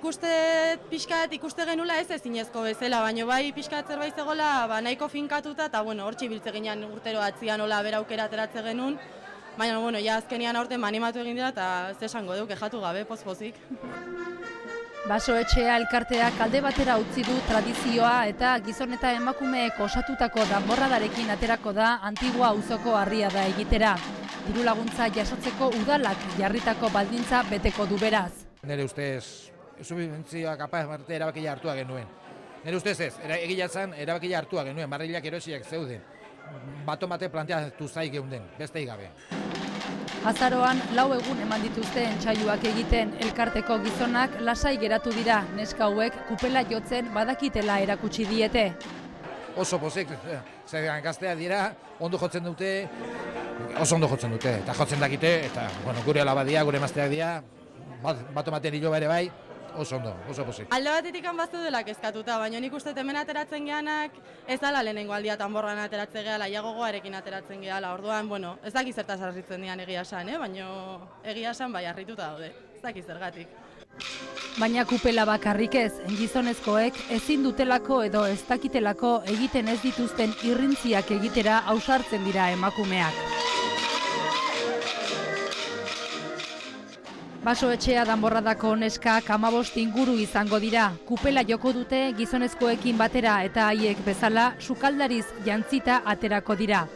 uste pixkat ikuste genula ez ezinezko bezala, baina bai pixkat zerbait zegoela nahiko finkatuta, eta hortxe biltze ginean urtero atzian hola bera aukera ateratze genuen, baina ja azkenian aurten animatu egin dira eta ez esango duk, kexatu gabe, poz-pozik. Basoetxea elkarteak alde batera utzi du tradizioa eta gizon eta emakumeek osatutako danborradarekin aterako da Antigua auzoko harriada egitera. Diru laguntza jasotzeko udalak jarritako baldintza beteko du beraz. Nire ustez, subibentzioa kapaz erabakia hartua genuen. Nire ustez ez, egia zen erabakia hartua genuen, barrilak erosiak zeuden. Batomate planteatu zai geunden, beste gabe. Azaroan 4 egun eman dituzte entsaiuak egiten, elkarteko gizonak lasai geratu dira, neska hauek kupela jotzen badakitela erakutsi diete. Oso pozik, zegan gaztea dira, ondo jotzen dute, oso ondo jotzen dute, eta jotzen dakite, eta gure alaba dira, gure emazteak dira, batomaten hilo bere bai, oso ondo, oso pozik. Alde batetik baztu dela kezkatuta, baina nik uste hemen ateratzen geanak ez dala lehenengo aldia tanborran ateratzen gehala, gogoarekin ateratzen gehala, orduan, ez daki zertaz harritzen dian egia esan, baina egia esan bai harrituta daude, ez daki zergatik. Baina kupela bakarrik ez, gizonezkoek ezin dutelako edo ez dakitelako egiten ez dituzten irrintziak egitera ausartzen dira emakumeak. Basoetxea danborradako neskak 15 inguru izango dira. Kupela joko dute gizonezkoekin batera eta haiek bezala sukaldariz jantzita aterako dira.